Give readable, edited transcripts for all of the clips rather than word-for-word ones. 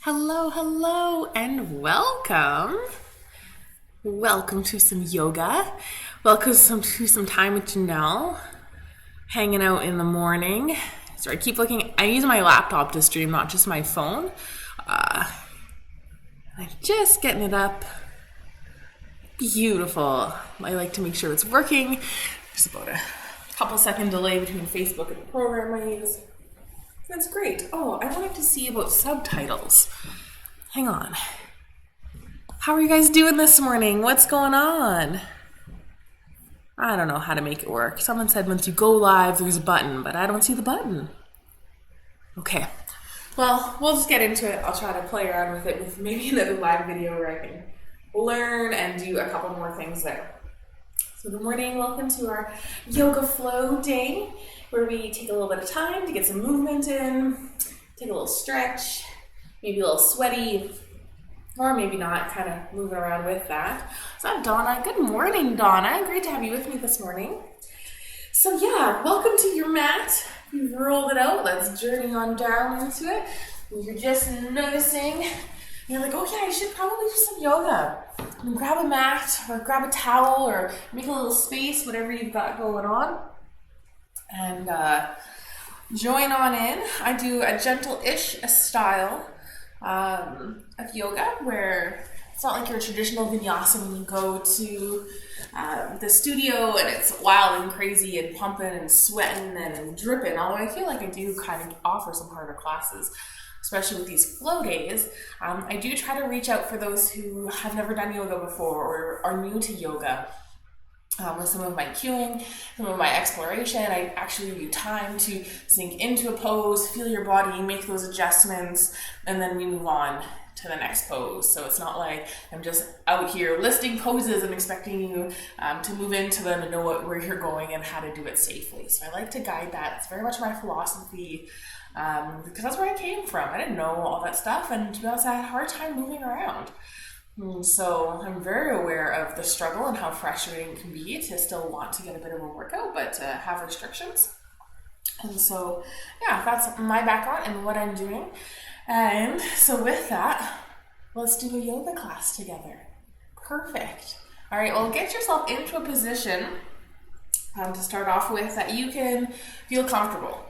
Hello, hello, and welcome. Welcome to some yoga. Welcome to some time with Janelle. Hanging out in the morning. Sorry, I keep looking. I use my laptop to stream, not just my phone. I'm just getting it up. Beautiful. I like to make sure it's working. There's about a couple second delay between Facebook and the program I use. That's great. Oh, I wanted to see about subtitles. Hang on. How are you guys doing this morning? What's going on? I don't know how to make it work. Someone said once you go live, there's a button, but I don't see the button. Okay. Well, we'll just get into it. I'll try to play around with it with maybe another live video where I can learn and do a couple more things there. So good morning. Welcome to our yoga flow day, where we take a little bit of time to get some movement in, take a little stretch, maybe a little sweaty, or maybe not, kind of moving around with that. So I'm Donna. Good morning, Donna. Great to have you with me this morning. So yeah, welcome to your mat. You've rolled it out. Let's journey on down into it. You're just noticing. You're like, oh yeah, I should probably do some yoga. And grab a mat or grab a towel or make a little space, whatever you've got going on. And join on in. I do a gentle-ish style of yoga where it's not like your traditional vinyasa when you go to the studio and it's wild and crazy and pumping and sweating and dripping. Although I feel like I do kind of offer some harder classes, especially with these flow days. I do try to reach out for those who have never done yoga before or are new to yoga. With some of my cueing, some of my exploration, I actually give you time to sink into a pose, feel your body, make those adjustments, and then we move on to the next pose. So it's not like I'm just out here listing poses and expecting you to move into them and know where you're going and how to do it safely. So I like to guide that. It's very much my philosophy because that's where I came from. I didn't know all that stuff, and to be honest, I had a hard time moving around. So I'm very aware of the struggle and how frustrating it can be to still want to get a bit of a workout, but to have restrictions. And so, yeah, that's my background and what I'm doing. And so with that, let's do a yoga class together. Perfect. All right, well, get yourself into a position to start off with that you can feel comfortable.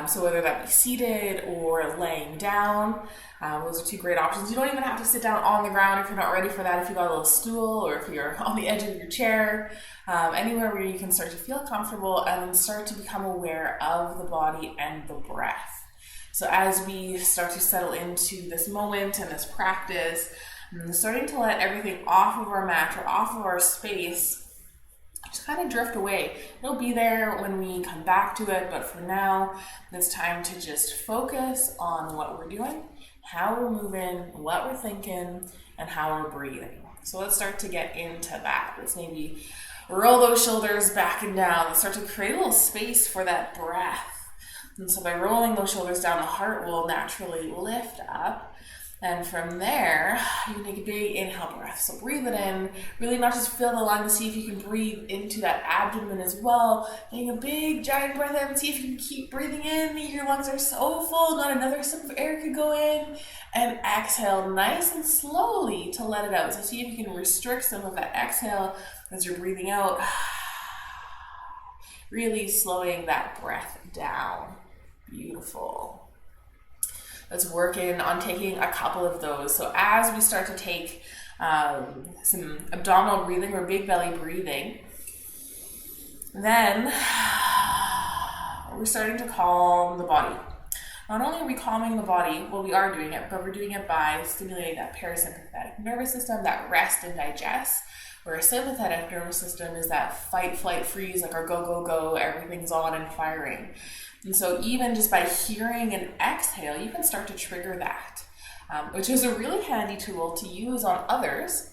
So whether that be seated or laying down, those are two great options. You don't even have to sit down on the ground if you're not ready for that. If you got a little stool or if you're on the edge of your chair, anywhere where you can start to feel comfortable and start to become aware of the body and the breath. So as we start to settle into this moment and this practice, starting to let everything off of our mat or off of our space just kind of drift away. It'll be there when we come back to it, but for now, it's time to just focus on what we're doing, how we're moving, what we're thinking, and how we're breathing. So let's start to get into that. Let's maybe roll those shoulders back and down. Let's start to create a little space for that breath. And so by rolling those shoulders down, the heart will naturally lift up. And from there, you can take a big inhale breath. So breathe it in, really not just fill the lungs, see if you can breathe into that abdomen as well. Taking a big giant breath in, see if you can keep breathing in. Your lungs are so full, not another sip of air could go in. And exhale nice and slowly to let it out. So see if you can restrict some of that exhale as you're breathing out. Really slowing that breath down. Beautiful. Let's work in on taking a couple of those. So as we start to take some abdominal breathing or big belly breathing, then we're starting to calm the body. Not only are we calming the body, well, we are doing it, but we're doing it by stimulating that parasympathetic nervous system, that rest and digest, where a sympathetic nervous system is that fight, flight, freeze, like our go, go, go, everything's on and firing. And so even just by hearing an exhale, you can start to trigger that, which is a really handy tool to use on others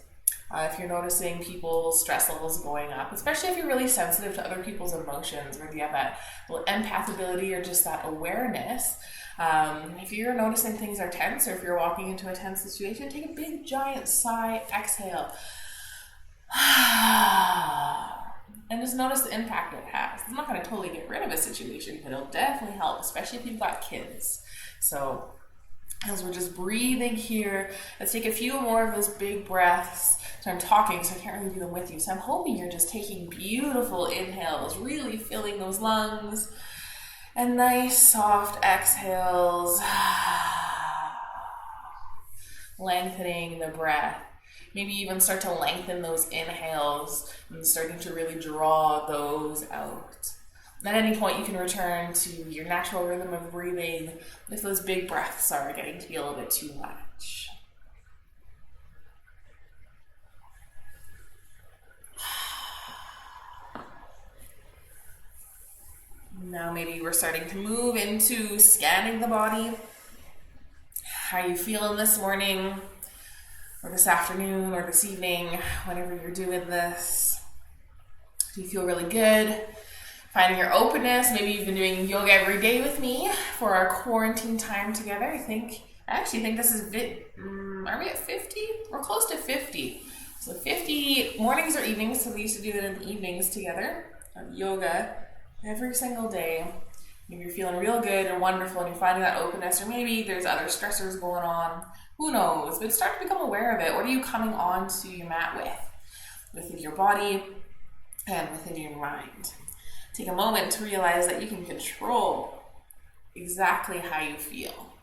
if you're noticing people's stress levels going up, especially if you're really sensitive to other people's emotions, or if you have that little empath ability or just that awareness. If you're noticing things are tense, or if you're walking into a tense situation, take a big giant sigh, exhale. And just notice the impact it has. It's not going to totally get rid of a situation, but it'll definitely help, especially if you've got kids. So As we're just breathing here, let's take a few more of those big breaths. So I'm talking, so I can't really do them with you. So I'm hoping you're just taking beautiful inhales, really filling those lungs, and nice soft exhales, lengthening the breath. Maybe even start to lengthen those inhales and starting to really draw those out. At any point, you can return to your natural rhythm of breathing if those big breaths are getting to be a little bit too much. Now maybe we're starting to move into scanning the body. How are you feeling this morning, or this afternoon, or this evening, whenever you're doing this? Do you feel really good? Finding your openness. Maybe you've been doing yoga every day with me for our quarantine time together. I actually think this is, are we at 50? We're close to 50. So 50 mornings or evenings, so we used to do that in the evenings together, of yoga every single day. Maybe you're feeling real good and wonderful and you're finding that openness, or maybe there's other stressors going on. Who knows? But start to become aware of it. What are you coming onto your mat with? Within your body and within your mind. Take a moment to realize that you can control exactly how you feel.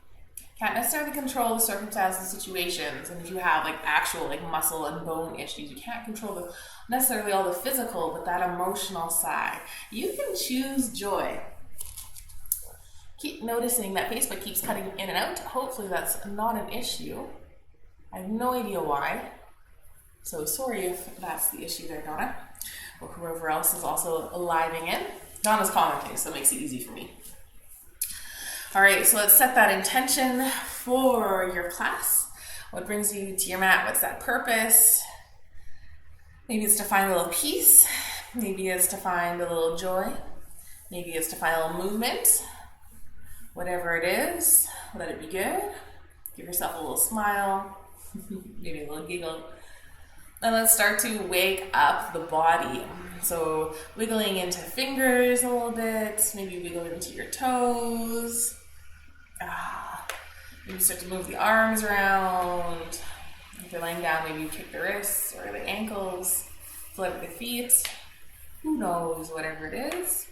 Can't necessarily control the circumstances and situations, and if you have actual muscle and bone issues, you can't control necessarily all the physical, but that emotional side. You can choose joy. Keep noticing that Facebook keeps cutting in and out. Hopefully that's not an issue. I have no idea why. So sorry if that's the issue there, Donna. Or whoever else is also living in. Donna's commenting, so it makes it easy for me. All right, so let's set that intention for your class. What brings you to your mat? What's that purpose? Maybe it's to find a little peace. Maybe it's to find a little joy. Maybe it's to find a little movement. Whatever it is, let it be good. Give yourself a little smile, maybe a little giggle. And let's start to wake up the body. So wiggling into fingers a little bit, maybe wiggle into your toes. Maybe start to move the arms around. If you're laying down, maybe you kick the wrists or the ankles, flip the feet. Who knows, whatever it is.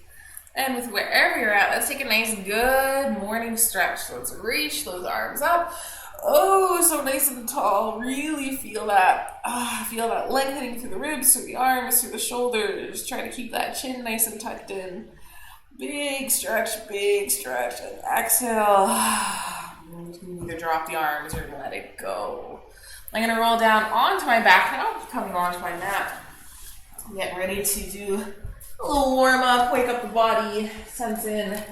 And with wherever you're at, let's take a nice good morning stretch. So let's reach those arms up. Oh, so nice and tall. Really feel that. Feel that lengthening through the ribs, through the arms, through the shoulders. Try to keep that chin nice and tucked in. Big stretch, and exhale. You can either drop the arms or let it go. I'm going to roll down onto my back now, coming onto my mat. Getting ready to do a little warm up, wake up the body, sense in,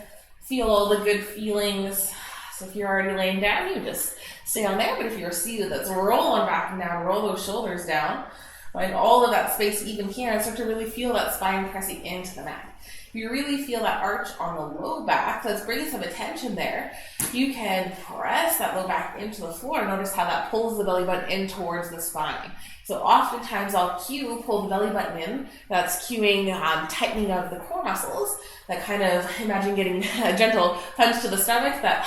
feel all the good feelings. So if you're already laying down, you just stay on there. But if you're seated, let's roll on back and down, roll those shoulders down. Find all of that space even here and start to really feel that spine pressing into the mat. If you really feel that arch on the low back, let's bring some attention there. You can press that low back into the floor. Notice how that pulls the belly button in towards the spine. So oftentimes I'll cue, pull the belly button in. That's cueing tightening of the core muscles. That kind of, imagine getting a gentle punch to the stomach, that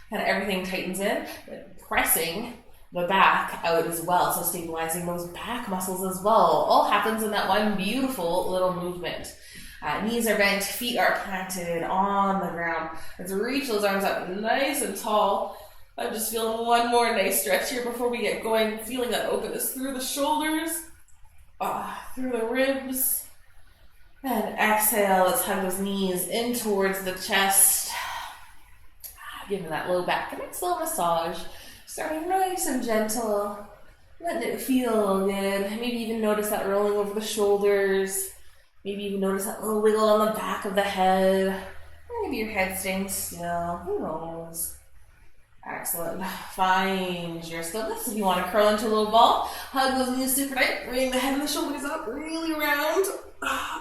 kind of everything tightens in. But pressing the back out as well. So stabilizing those back muscles as well. All happens in that one beautiful little movement. Knees are bent, feet are planted on the ground. Let's reach those arms up nice and tall. I'm just feeling one more nice stretch here before we get going. Feeling that openness through the shoulders, through the ribs. And exhale, let's hug those knees in towards the chest. Giving that low back a nice little massage. Starting nice and gentle. Letting it feel good. Maybe even notice that rolling over the shoulders. Maybe even notice that little wiggle on the back of the head. Or maybe your head staying still. Who knows? Excellent. Find your stillness. If you want to curl into a little ball, hug those knees super tight. Bring the head and the shoulders up really round.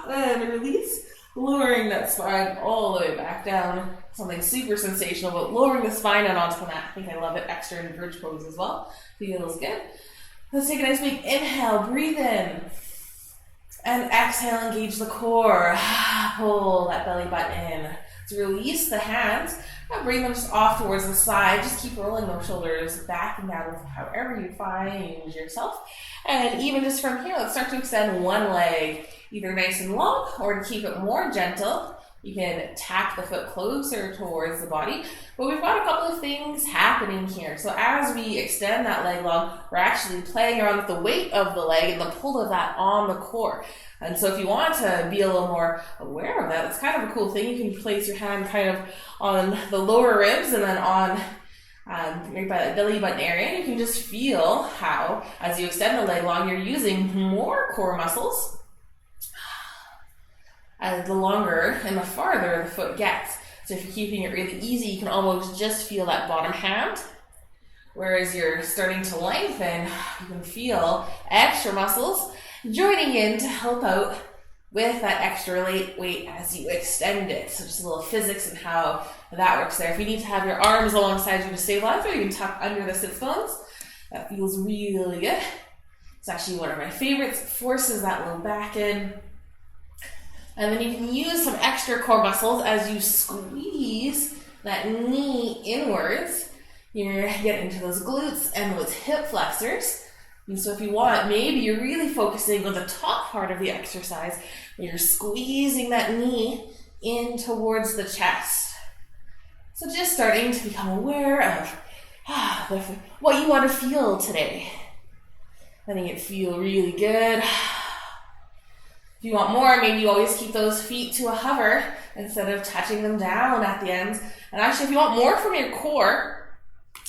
And release. Lowering that spine all the way back down. Something super sensational, but lowering the spine out onto the mat. I think I love it extra in bridge pose as well. Feels good. Let's take a nice big inhale. Breathe in. And exhale, engage the core. Pull that belly button in. So release the hands and bring them just off towards the side. Just keep rolling those shoulders back and down however you find yourself. And even just from here, let's start to extend one leg, either nice and long, or to keep it more gentle, you can tack the foot closer towards the body. But we've got a couple of things happening here. So as we extend that leg long, we're actually playing around with the weight of the leg and the pull of that on the core. And so if you want to be a little more aware of that, it's kind of a cool thing. You can place your hand kind of on the lower ribs and then on right by the belly button area. You can just feel how, as you extend the leg long, you're using more core muscles. The longer and the farther the foot gets. So if you're keeping it really easy, you can almost just feel that bottom hand. Whereas you're starting to lengthen, you can feel extra muscles joining in to help out with that extra weight as you extend it. So just a little physics and how that works there. If you need to have your arms alongside you to stabilize, or you can tuck under the sits bones. That feels really good. It's actually one of my favorites. It forces that low back in. And then you can use some extra core muscles as you squeeze that knee inwards. You're getting into those glutes and those hip flexors. And so if you want, maybe you're really focusing on the top part of the exercise, where you're squeezing that knee in towards the chest. So just starting to become aware of what you want to feel today. Letting it feel really good. If you want more, maybe you always keep those feet to a hover instead of touching them down at the ends. And actually, if you want more from your core,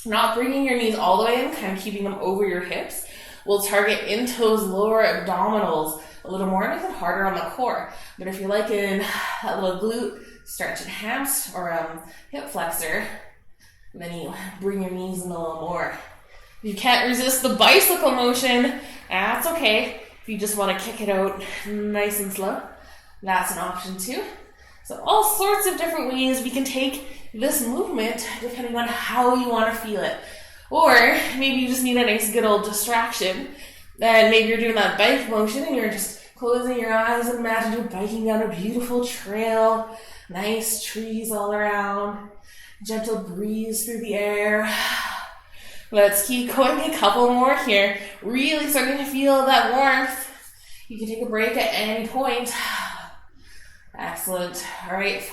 not bringing your knees all the way in, kind of keeping them over your hips, we'll target into those lower abdominals a little more, make it harder on the core. But if you're liking that little glute stretch and hamstring or hip flexor, then you bring your knees in a little more. If you can't resist the bicycle motion, that's okay. If you just want to kick it out nice and slow, that's an option too. So all sorts of different ways we can take this movement depending on how you want to feel it. Or maybe you just need a nice good old distraction. And maybe you're doing that bike motion and you're just closing your eyes and imagine you're biking down a beautiful trail, nice trees all around, gentle breeze through the air. Let's keep going, a couple more here. Really starting to feel that warmth. You can take a break at any point. Excellent. All right.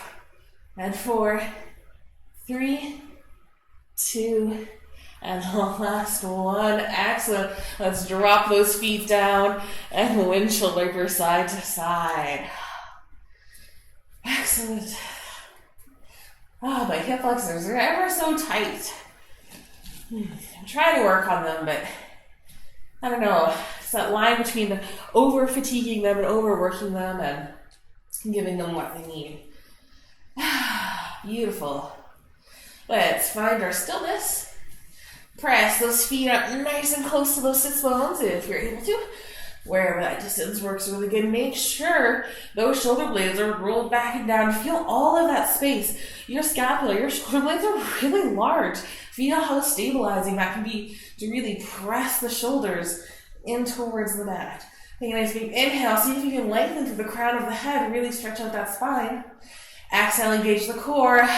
And 4, 3, 2, and the last one. Excellent. Let's drop those feet down and windshield wiper side to side. Excellent. My hip flexors are ever so tight. I'm trying to work on them, but I don't know. It's that line between the over-fatiguing them and overworking them and giving them what they need. Beautiful. Let's find our stillness. Press those feet up nice and close to those sits bones if you're able to. Wherever that distance works really good, make sure those shoulder blades are rolled back and down. Feel all of that space. Your scapula, your shoulder blades are really large. Feel how stabilizing that can be to really press the shoulders in towards the mat. Take a nice big inhale. See if you can lengthen through the crown of the head. Really stretch out that spine. Exhale, engage the core.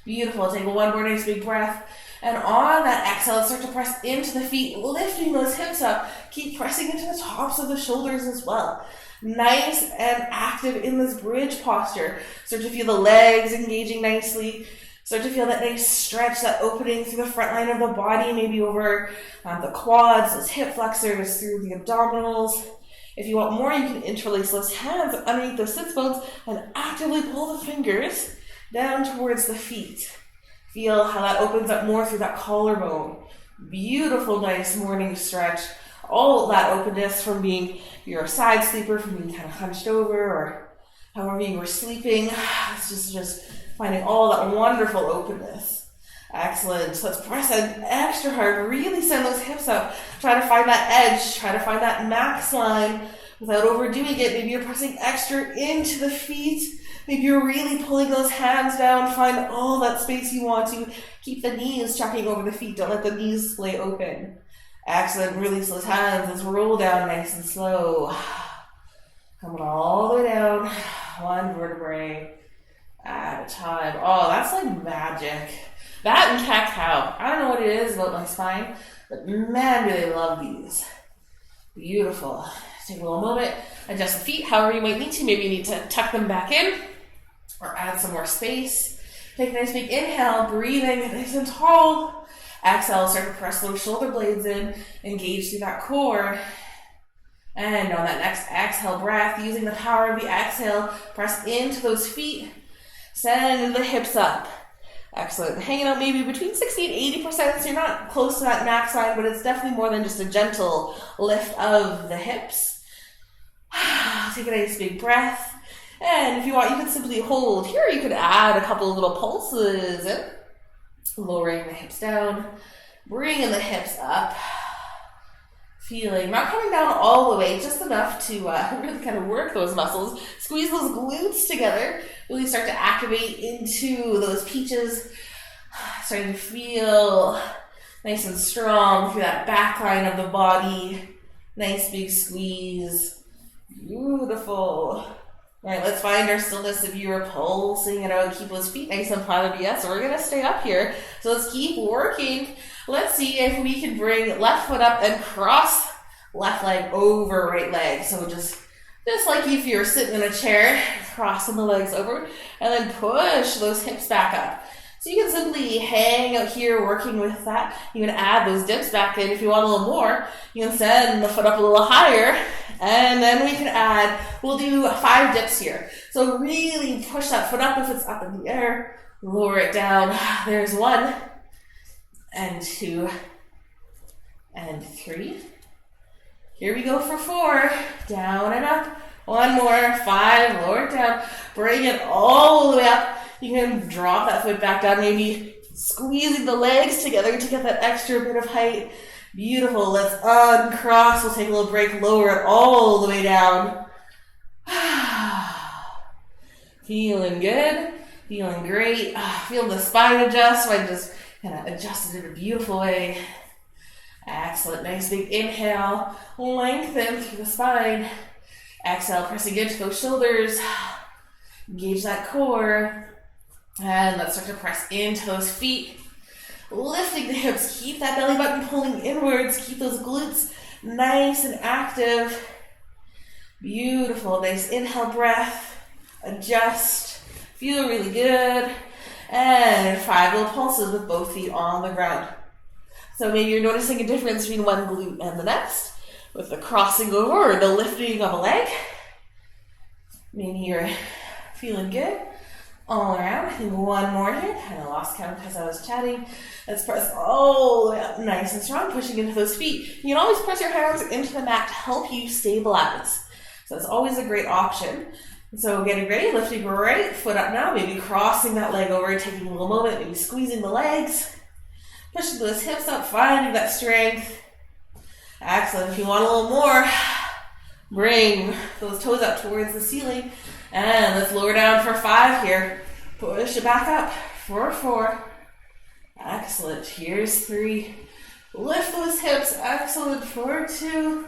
Beautiful. Take one more nice big breath. And on that exhale, start to press into the feet, lifting those hips up. Keep pressing into the tops of the shoulders as well. Nice and active in this bridge posture. Start to feel the legs engaging nicely. Start to feel that nice stretch, that opening through the front line of the body, maybe over the quads, those hip flexors, through the abdominals. If you want more, you can interlace those hands underneath those sits bones and actively pull the fingers down towards the feet. Feel how that opens up more through that collarbone. Beautiful, nice morning stretch. All that openness from being your side sleeper, from being kind of hunched over, or however you were sleeping. It's just finding all that wonderful openness. Excellent. So let's press it extra hard. Really send those hips up. Try to find that edge. Try to find that max line without overdoing it. Maybe you're pressing extra into the feet. Maybe you're really pulling those hands down. Find all that space you want to. Keep the knees chucking over the feet. Don't let the knees splay open. Excellent. Release those hands. Let's roll down nice and slow. Coming all the way down. One vertebrae at a time. Oh, that's like magic. That and cat-cow. I don't know what it is about my spine, but man, do they love these. Beautiful. Take a little moment, adjust the feet however you might need to. Maybe you need to tuck them back in or add some more space. Take a nice big inhale, breathing nice and tall. Exhale, start to press those shoulder blades in, engage through that core. And on that next exhale breath, using the power of the exhale, press into those feet, send the hips up. Excellent. Hanging out maybe between 60 and 80%, so you're not close to that max line, but it's definitely more than just a gentle lift of the hips. Take a nice big breath. And if you want, you can simply hold here. You could add a couple of little pulses in, lowering the hips down, bringing the hips up. Feeling, not coming down all the way, just enough to really kind of work those muscles. Squeeze those glutes together. Really start to activate into those peaches. Starting to feel nice and strong through that back line of the body. Nice big squeeze. Beautiful. All right, let's find our stillness. If you are pulsing it out, keep those feet nice and flat. Yes, we're going to stay up here. So let's keep working. Let's see if we can bring left foot up and cross left leg over right leg. So just like if you're sitting in a chair, crossing the legs over, and then push those hips back up. So you can simply hang out here working with that. You can add those dips back in if you want a little more. You can send the foot up a little higher, and then we can add, we'll do 5 dips here. So really push that foot up if it's up in the air, lower it down. There's 1, and 2, and 3. Here we go for 4, down and up. 1 more, 5, lower it down. Bring it all the way up. You can drop that foot back down, maybe squeezing the legs together to get that extra bit of height. Beautiful. Let's uncross. We'll take a little break, lower it all the way down. Feeling good. Feeling great. Feel the spine adjust. So I just kind of adjusted it in a beautiful way. Excellent. Nice big inhale. Lengthen through the spine. Exhale, pressing into those shoulders. Engage that core. And let's start to press into those feet. Lifting the hips. Keep that belly button pulling inwards. Keep those glutes nice and active. Beautiful. Nice inhale breath. Adjust. Feel really good. And 5 little pulses with both feet on the ground. So maybe you're noticing a difference between one glute and the next with the crossing over or the lifting of a leg. Maybe you're feeling good all around. I think 1 more here. Kind of lost count because I was chatting. Let's press all the way up nice and strong, pushing into those feet. You can always press your hands into the mat to help you stabilize. So it's always a great option. So getting ready, lifting right foot up now, maybe crossing that leg over, taking a little moment, maybe squeezing the legs. Pushing those hips up, finding that strength. Excellent. If you want a little more, bring those toes up towards the ceiling. And let's lower down for 5 here. Push it back up for 4. Excellent. Here's 3. Lift those hips. Excellent. For 2.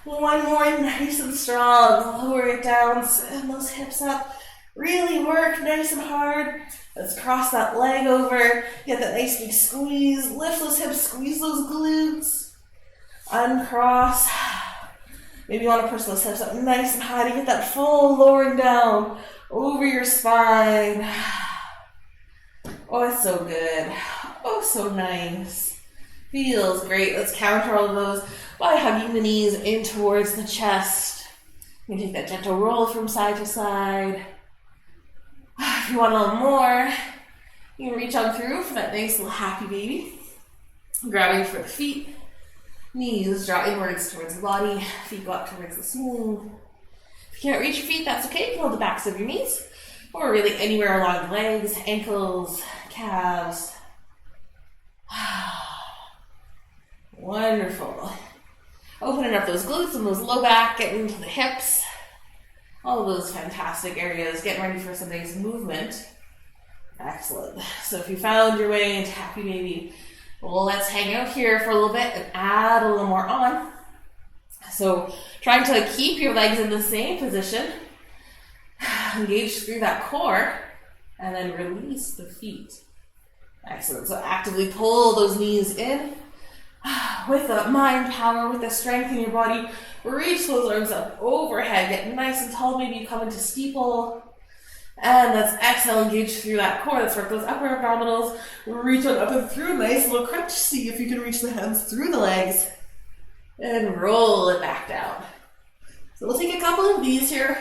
1 more, nice and strong. Lower it down. Send those hips up. Really work nice and hard. Let's cross that leg over. Get that nice big squeeze. Lift those hips. Squeeze those glutes. Uncross. Maybe you want to push those hips up nice and high to get that full lowering down over your spine. Oh, it's so good. Oh, so nice. Feels great. Let's counter all of those by hugging the knees in towards the chest. You can take that gentle roll from side to side. If you want a little more, you can reach on through for that nice little happy baby. Grabbing for the feet. Knees draw inwards towards the body. Feet go up towards the ceiling. If you can't reach your feet, that's okay. You can hold the backs of your knees. Or really anywhere along the legs, ankles, calves. Wonderful. Opening up those glutes and those low back, getting into the hips. All of those fantastic areas. Getting ready for some nice movement. Excellent. So if you found your way into happy baby, well, let's hang out here for a little bit and add a little more on. So trying to keep your legs in the same position. Engage through that core. And then release the feet. Excellent. So actively pull those knees in. With the mind power, with the strength in your body, reach those arms up overhead. Get nice and tall. Maybe you come into steeple. And let's exhale, engage through that core. Let's work those upper abdominals. Reach on up and through. Nice little crunch. See if you can reach the hands through the legs. And roll it back down. So we'll take a couple of these here.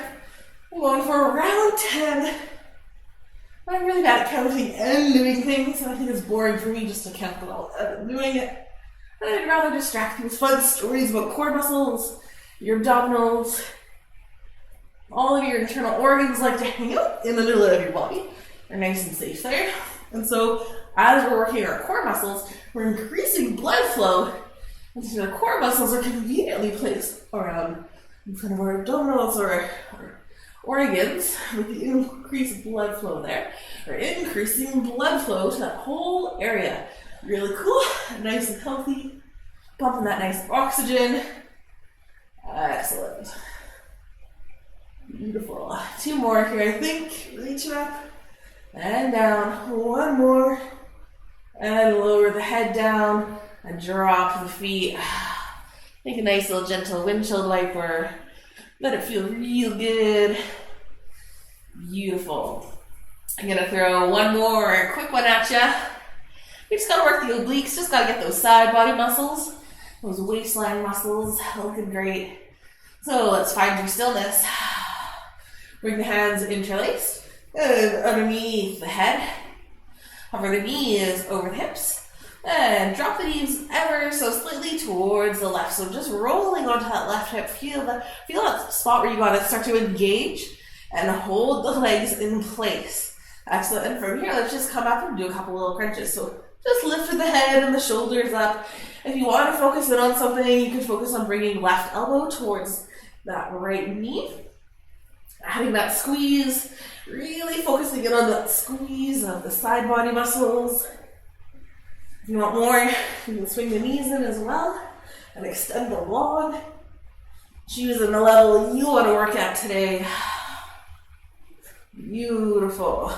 We're going for round 10. I'm really bad at counting and doing things, and I think it's boring for me just to count without doing it. And I'd rather distract you with fun stories about core muscles, your abdominals. All of your internal organs like to hang out in the middle of your body. They're nice and safe there. And so as we're working our core muscles, we're increasing blood flow. And so the core muscles are conveniently placed around in front of our abdominals or organs with the increased blood flow there. We're increasing blood flow to that whole area. Really cool, nice and healthy. Pumping that nice oxygen. Excellent. Beautiful. 2 more here, I think. Reach up and down. 1 more. And lower the head down and drop the feet. Make a nice little gentle windshield wiper. Let it feel real good. Beautiful. I'm going to throw 1 more quick one at you. You just got to work the obliques. Just got to get those side body muscles. Those waistline muscles. Looking great. So let's find your stillness. Bring the hands interlaced and underneath the head. Hover the knees over the hips. And drop the knees ever so slightly towards the left. So just rolling onto that left hip. Feel that spot where you got to start to engage and hold the legs in place. Excellent. And from here, let's just come up and do a couple little crunches. So just lift the head and the shoulders up. If you want to focus in on something, you can focus on bringing left elbow towards that right knee. Having that squeeze, really focusing in on that squeeze of the side body muscles. If you want more, you can swing the knees in as well and extend the log. Choosing the level you want to work at today. Beautiful.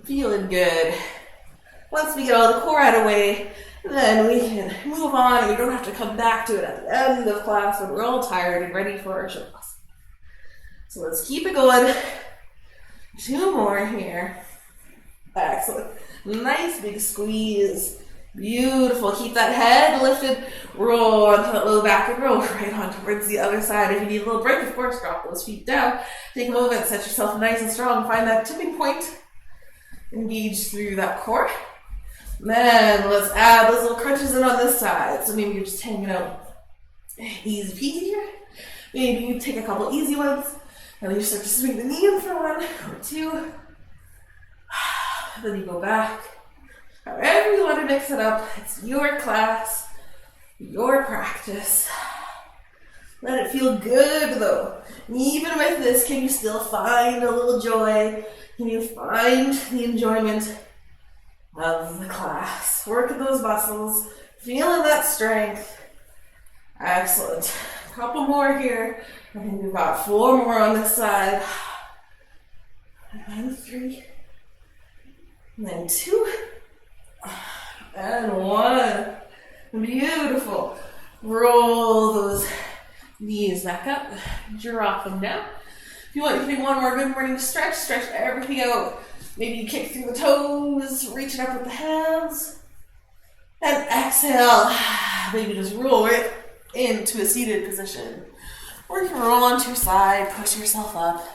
Feeling good. Once we get all the core out of the way, then we can move on and we don't have to come back to it at the end of class when we're all tired and ready for our show class. So let's keep it going. 2 more here. Excellent. Nice big squeeze. Beautiful. Keep that head lifted. Roll onto that low back and roll right on towards the other side. If you need a little break, of course, drop those feet down. Take a moment, set yourself nice and strong. Find that tipping point. Engage through that core. Then let's add those little crunches in on this side. So maybe you're just hanging out easy peasy here. Maybe you take a couple easy ones. And then you start to swing the knee in for 1 or 2. Then you go back. However you want to mix it up, it's your class, your practice. Let it feel good though. Even with this, can you still find a little joy? Can you find the enjoyment of the class? Working those muscles, feeling that strength. Excellent. A couple more here. I think we've got 4 more on this side. And 3. And then 2. And 1. Beautiful. Roll those knees back up. Drop them down. If you want to do 1 more good morning stretch, stretch everything out. Maybe you kick through the toes, reach it up with the hands. And exhale. Maybe just roll it into a seated position. Or you can roll onto your side, push yourself up.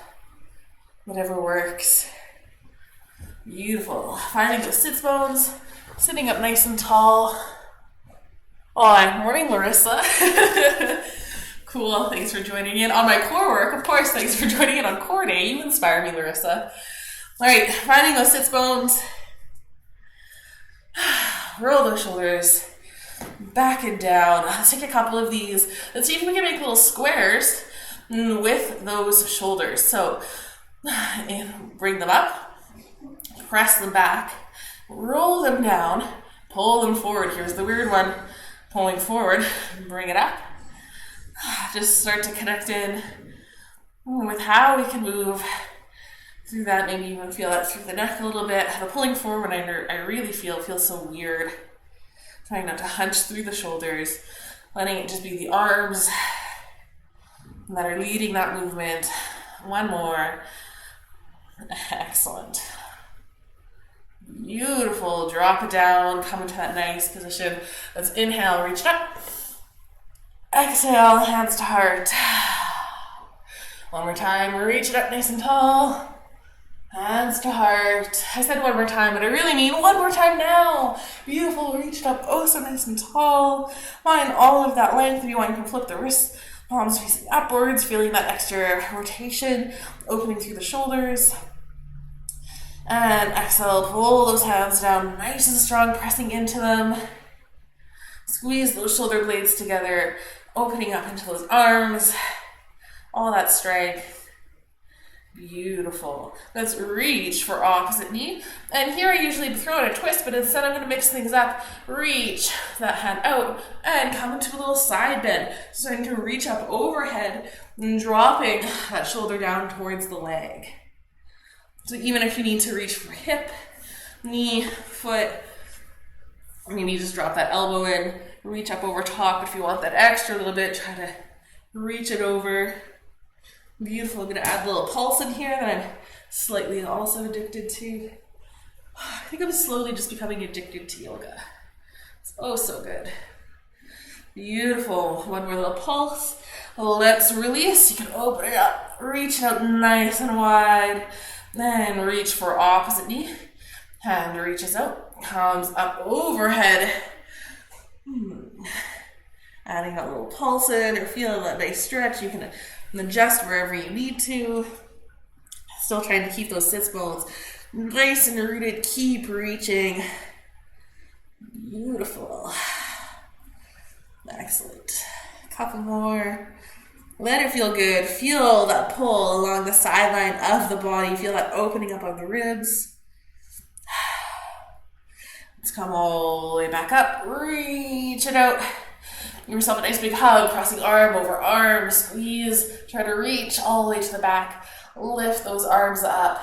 Whatever works. Beautiful. Finding those sits bones, sitting up nice and tall. Oh, morning, Larissa. Cool. Thanks for joining in on my core work. Of course, thanks for joining in on core day. You inspire me, Larissa. All right, finding those sits bones. Roll those shoulders back and down. Let's take a couple of these. Let's see if we can make little squares with those shoulders. So bring them up, press them back, roll them down, pull them forward. Here's the weird one. Pulling forward, bring it up. Just start to connect in with how we can move through that. Maybe even feel that through the neck a little bit. The pulling forward, I really feels so weird. Trying not to hunch through the shoulders, letting it just be the arms that are leading that movement. One more. Excellent. Beautiful. Drop it down, come into that nice position. Let's inhale, reach it up. Exhale, hands to heart. One more time, reach it up nice and tall. Hands to heart. I said one more time, but I really mean one more time now. Beautiful, reach it up, oh so nice and tall. Find all of that length. If you want, you can flip the wrists, palms facing upwards, feeling that extra rotation, opening through the shoulders. And exhale, pull those hands down nice and strong, pressing into them. Squeeze those shoulder blades together, opening up into those arms. All that strength. Beautiful. Let's reach for opposite knee. And here I usually throw in a twist, but instead I'm going to mix things up. Reach that hand out and come into a little side bend. Starting to reach up overhead and dropping that shoulder down towards the leg. So even if you need to reach for hip, knee, foot, maybe just drop that elbow in, reach up over top. If you want that extra little bit, try to reach it over. Beautiful. I'm going to add a little pulse in here that I'm slightly also addicted to. I think I'm slowly just becoming addicted to yoga. It's oh so good. Beautiful. One more little pulse. Let's release. You can open it up, reach out nice and wide. Then reach for opposite knee. Hand reaches out, comes up overhead. Adding a little pulse in or feeling that nice stretch. You can adjust wherever you need to. Still trying to keep those sits bones nice and rooted. Keep reaching. Beautiful. Excellent. A couple more. Let it feel good. Feel that pull along the sideline of the body. Feel that opening up of the ribs. Let's come all the way back up. Reach it out. Give yourself a nice big hug, crossing arm over arm, squeeze, try to reach all the way to the back. Lift those arms up.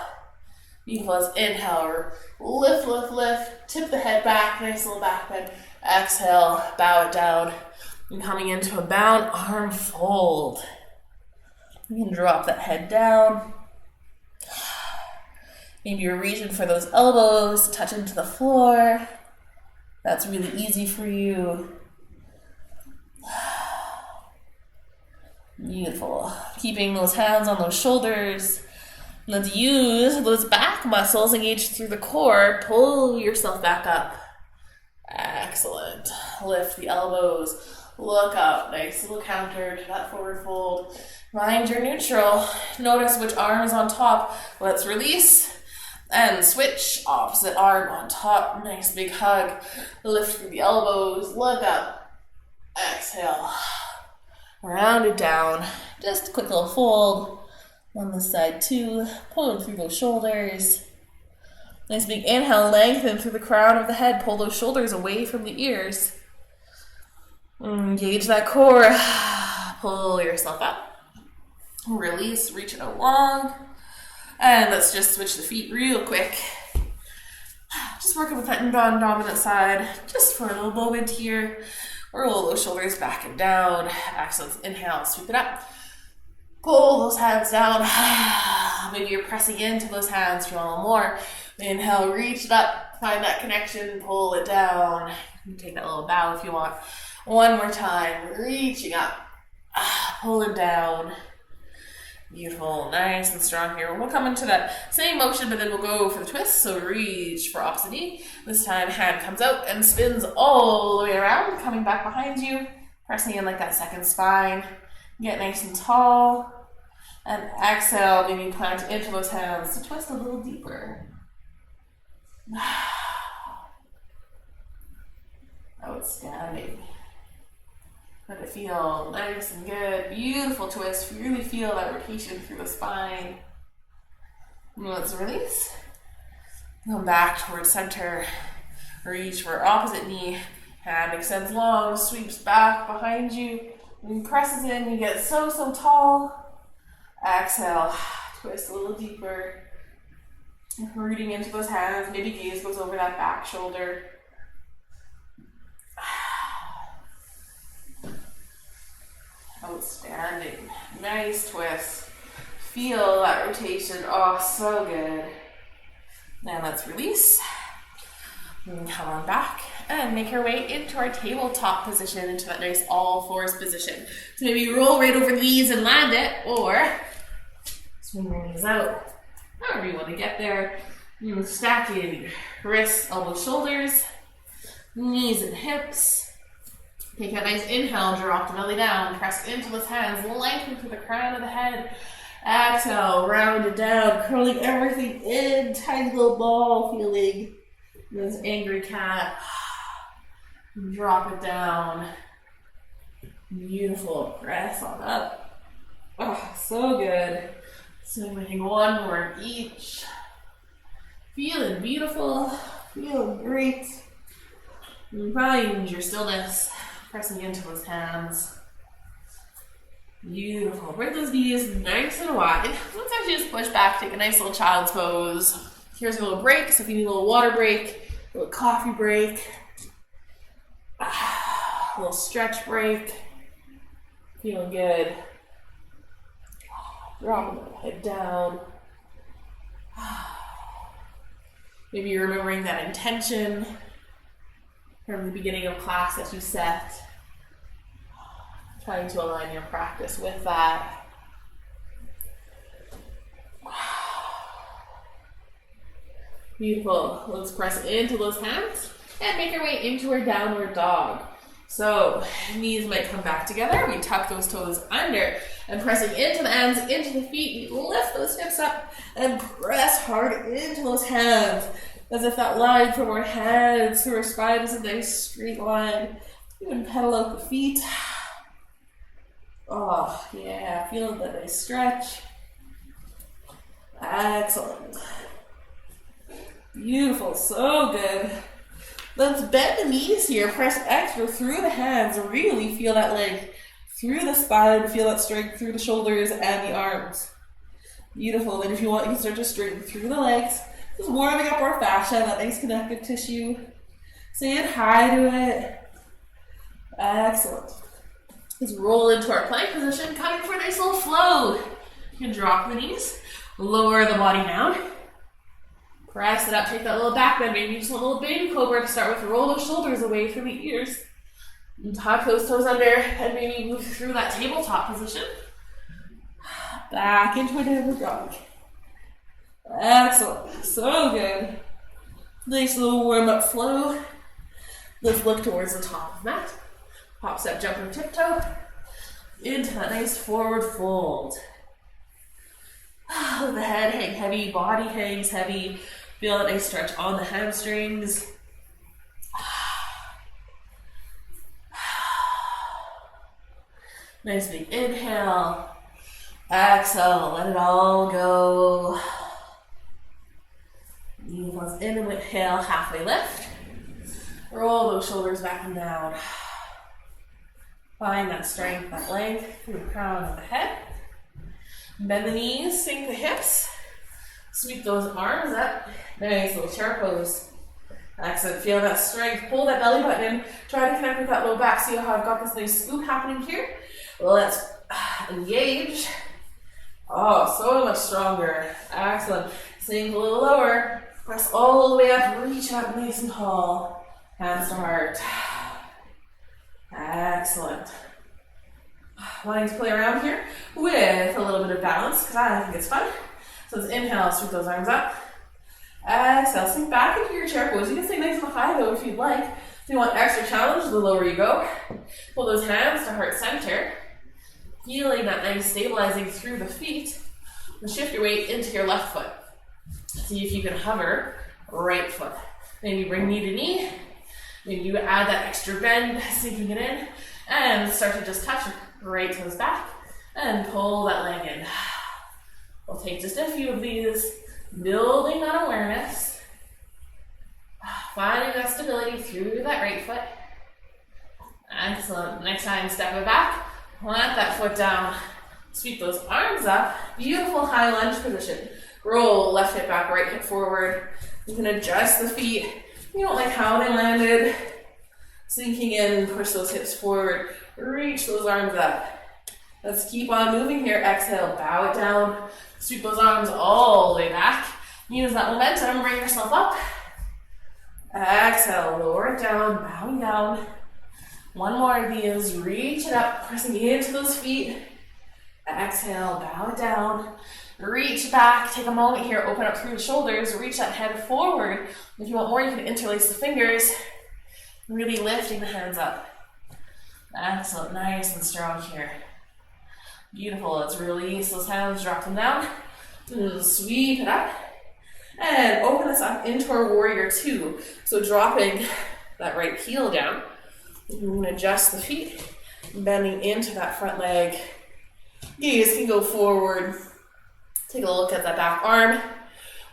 Beautiful. Let's inhale, lift, lift, lift, tip the head back, nice little back bend. Exhale, bow it down. And coming into a bound arm fold. You can drop that head down. Maybe you're reaching for those elbows, touch into the floor. That's really easy for you. Beautiful. Keeping those hands on those shoulders. Let's use those back muscles engaged through the core. Pull yourself back up. Excellent. Lift the elbows. Look up. Nice little counter to that forward fold. Find your neutral. Notice which arm is on top. Let's release. And switch. Opposite arm on top. Nice big hug. Lift through the elbows. Look up. Exhale. Round it down. Just a quick little fold on this side too. Pulling through those shoulders. Nice big inhale, lengthen through the crown of the head. Pull those shoulders away from the ears. Engage that core. Pull yourself up. Release, reach it out long. And let's just switch the feet real quick. Just working with that non-dominant side just for a little moment here. Roll those shoulders back and down. Excellent. Inhale, sweep it up. Pull those hands down. Maybe you're pressing into those hands if you want a little more. Inhale, reach it up. Find that connection. Pull it down. You can take that little bow if you want. One more time. Reaching up. Pulling down. Beautiful. Nice and strong here. We'll come into that same motion, but then we'll go for the twist. So reach for opposite knee. This time, hand comes out and spins all the way around, coming back behind you, pressing in like that second spine. Get nice and tall. And exhale, maybe plant into those hands to twist a little deeper. Outstanding. Let it feel nice and good. Beautiful twist. Really feel that rotation through the spine. And let's release. Come back towards center. Reach for opposite knee. Hand extends long, sweeps back behind you. And presses in. You get so tall. Exhale. Twist a little deeper. Rooting into those hands. Maybe gaze goes over that back shoulder. Outstanding. Nice twist. Feel that rotation. Oh, so good. Now let's release. And come on back and make our way into our tabletop position, into that nice all fours position. So maybe roll right over the knees and land it, or swing your knees out. However you want to get there. You stack in wrists, elbows, shoulders, knees and hips. Take that nice inhale, drop the belly down, press into those hands, lengthen through the crown of the head. Exhale, round it down, curling everything in, tiny little ball feeling. This angry cat. Drop it down. Beautiful. Press on up. Oh, so good. So I'm making one more each. Feeling beautiful. Feeling great. Find your stillness. Pressing into those hands. Beautiful. Bring those knees nice and wide. Let's actually just push back, take a nice little child's pose. Here's a little break, so if you need a little water break, a little coffee break, a little stretch break. Feeling good. Dropping the head down. Maybe you're remembering that intention from the beginning of class that you set. Trying to align your practice with that. Beautiful. Let's press into those hands and make our way into our downward dog. So knees might come back together. We tuck those toes under and pressing into the hands, into the feet. We lift those hips up and press hard into those hands as if that line from our hands to our spine is a nice straight line. You can pedal out the feet. Oh, yeah. Feel that nice stretch. Excellent. Beautiful. So good. Let's bend the knees here. Press extra through the hands. Really feel that leg through the spine. Feel that strength through the shoulders and the arms. Beautiful. And if you want, you can start to straighten through the legs. Just warming up our fascia, that nice connective tissue. Saying hi to it. Excellent. Let's roll into our plank position, coming for a nice little flow. You can drop the knees, lower the body down. Press it up, take that little back bend. Maybe you just want a little baby cobra to start with. Roll those shoulders away from the ears. And tuck those toes under and maybe move through that tabletop position. Back into a downward dog. Excellent. So good. Nice little warm-up flow. Let's look towards the top of the mat. Hop, step, jump, and tiptoe. Into that nice forward fold. The head hangs heavy, body hangs heavy. Feel that nice stretch on the hamstrings. Nice big inhale. Exhale, let it all go. Beautiful. Inhale, halfway lift. Roll those shoulders back and down. Find that strength, that length through the crown of the head. Bend the knees, sink the hips. Sweep those arms up. Nice little chair pose. Excellent. Feel that strength. Pull that belly button in. Try to connect with that low back. See how I've got this nice scoop happening here? Let's engage. Oh, so much stronger. Excellent. Sink a little lower. Press all the way up. Reach out nice and tall. Hands to heart. Excellent. Wanting to play around here with a little bit of balance because I think it's fun. So let's inhale, sweep those arms up. Exhale, sink back into your chair pose. You can stay nice and high though if you'd like. If you want extra challenge, the lower you go. Pull those hands to heart center. Feeling that nice stabilizing through the feet. And shift your weight into your left foot. See if you can hover right foot. Maybe bring knee to knee. Maybe you add that extra bend, sinking it in. And start to just touch right toes back. And pull that leg in. We'll take just a few of these. Building that awareness. Finding that stability through that right foot. Excellent. Next time, step it back. Plant that foot down. Sweep those arms up. Beautiful high lunge position. Roll left hip back, right hip forward. You can adjust the feet. You don't like how they landed. Sinking in, push those hips forward. Reach those arms up. Let's keep on moving here. Exhale, bow it down. Sweep those arms all the way back. Use that momentum, bring yourself up. Exhale, lower it down, bowing down. One more of these, reach it up, pressing into those feet. Exhale, bow it down. Reach back, take a moment here, open up through the shoulders, reach that head forward. If you want more, you can interlace the fingers, really lifting the hands up. Excellent, nice and strong here. Beautiful, let's release those hands, drop them down, and sweep it up. And open this up into our warrior two. So dropping that right heel down. You can adjust the feet, bending into that front leg. Gaze can go forward. Take a look at that back arm.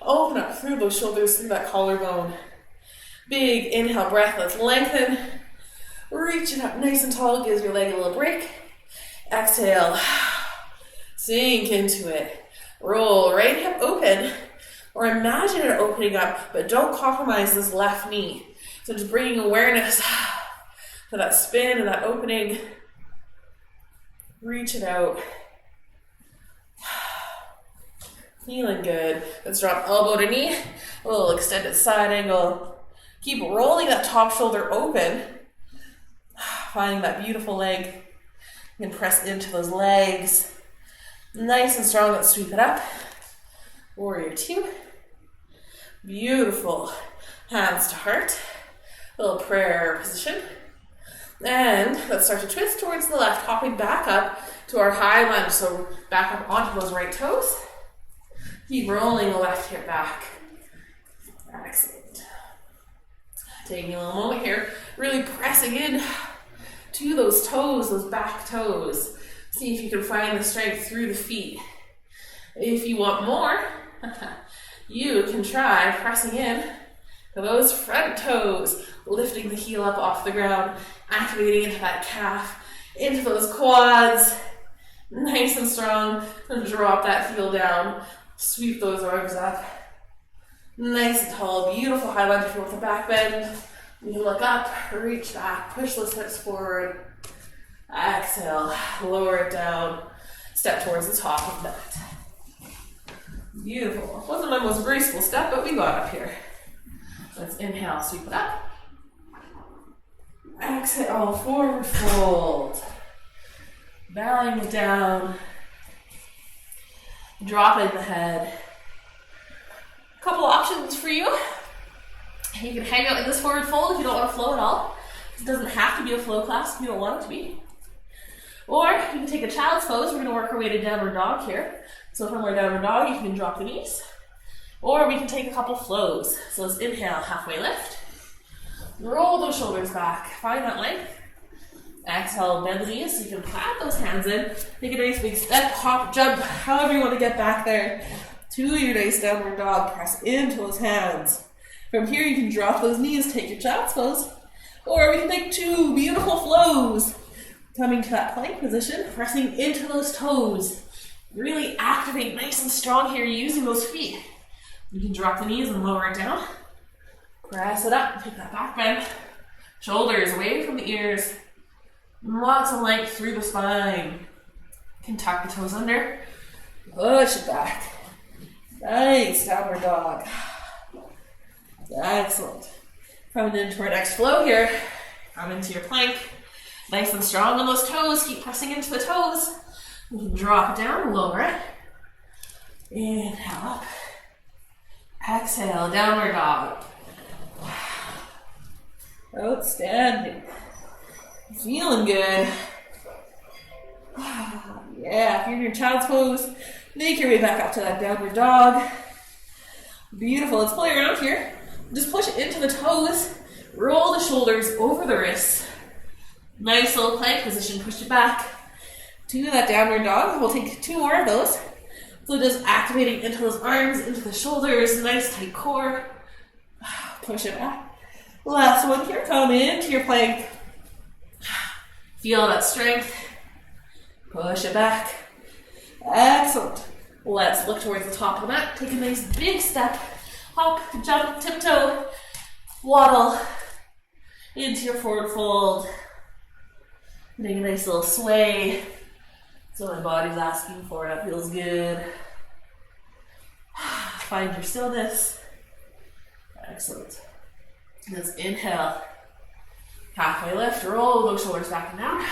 Open up through those shoulders, through that collarbone. Big inhale breath, let's lengthen. Reach it up nice and tall, gives your leg a little break. Exhale, sink into it. Roll right hip open. Or imagine it opening up, but don't compromise this left knee. So just bringing awareness to that spin and that opening. Reach it out. Feeling good. Let's drop elbow to knee. A little extended side angle. Keep rolling that top shoulder open. Finding that beautiful leg. You can press into those legs. Nice and strong. Let's sweep it up. Warrior two. Beautiful. Hands to heart. Little prayer position. And let's start to twist towards the left, hopping back up to our high lunge. So back up onto those right toes. Keep rolling the left hip back. Excellent. Taking a little moment here, really pressing in to those toes, those back toes. See if you can find the strength through the feet. If you want more, you can try pressing in to those front toes, lifting the heel up off the ground, activating into that calf, into those quads, nice and strong, and drop that heel down, sweep those arms up, nice and tall, beautiful high lunge if you want the back bend. You can look up, reach back, push those hips forward, exhale, lower it down, step towards the top of that. Beautiful. Wasn't my most graceful step, but we got up here. Let's inhale, sweep it up. Exhale, forward fold. Bowing it down. Dropping the head. A couple options for you. You can hang out in this forward fold if you don't want to flow at all. It doesn't have to be a flow class if you don't want it to be. Or you can take a child's pose. We're going to work our way to downward dog here. So from our downward dog, you can drop the knees. Or we can take a couple flows. So let's inhale, halfway lift. Roll those shoulders back. Find that length. Exhale, bend the knees so you can plant those hands in. Take a nice big step, hop, jump, however you want to get back there to your nice downward dog. Press into those hands. From here, you can drop those knees, take your child's pose. Or we can take two beautiful flows. Coming to that plank position, pressing into those toes. Really activate nice and strong here using those feet. You can drop the knees and lower it down. Press it up, take that back bend. Shoulders away from the ears. Lots of length through the spine. You can tuck the toes under. Push it back. Nice downward dog. Excellent. Coming into our next flow here. Come into your plank. Nice and strong on those toes. Keep pressing into the toes. You can drop it down, lower it. Inhale up. Exhale, downward dog. Outstanding. Feeling good. Yeah, if you're in your child's pose, make your way back up to that downward dog. Beautiful. Let's play around here. Just push it into the toes. Roll the shoulders over the wrists. Nice little plank position. Push it back to that downward dog. We'll take two more of those. So just activating into those arms, into the shoulders. Nice tight core. Push it back. Last one here. Come into your plank. Feel that strength. Push it back. Excellent. Let's look towards the top of the mat. Take a nice big step. Hop, jump, tiptoe, waddle into your forward fold. Getting a nice little sway. So my body's asking for it. That feels good. Find your stillness. Excellent. Let's inhale. Halfway lift. Roll those shoulders back and down.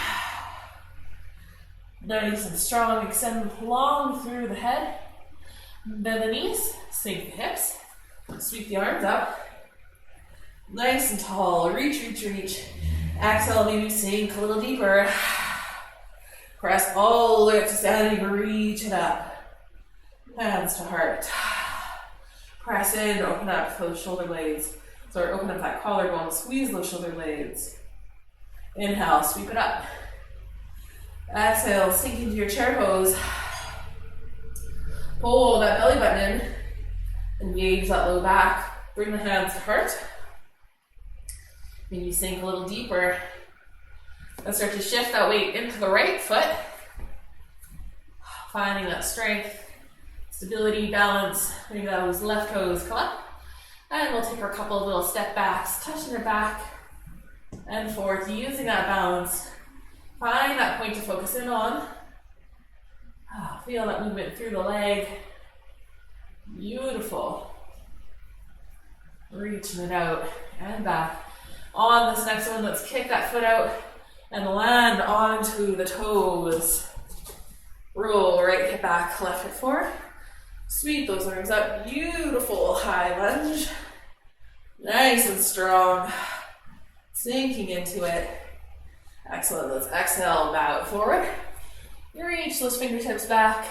Nice and strong. Extend long through the head. Bend the knees. Sink the hips. Sweep the arms up. Nice and tall. Reach, reach, reach. Exhale, maybe sink a little deeper. Press all the way up to standing. Reach it up. Hands to heart. Press in. Open up those shoulder blades. Sorry, open up that collarbone. Squeeze those shoulder blades. Inhale, sweep it up. Exhale, sink into your chair pose. Pull that belly button in. Engage that low back. Bring the hands to heart. Maybe sink a little deeper. And start to shift that weight into the right foot. Finding that strength, stability, balance. Maybe those left toes come up. And we'll take our couple of little step backs, touching your back and forth, using that balance. Find that point to focus in on. Feel that movement through the leg. Beautiful. Reaching it out and back. On this next one, let's kick that foot out and land onto the toes. Roll right hip back, left hip forward. Sweep those arms up. Beautiful high lunge. Nice and strong. Sinking into it. Excellent. Let's exhale, bow it forward. Reach those fingertips back.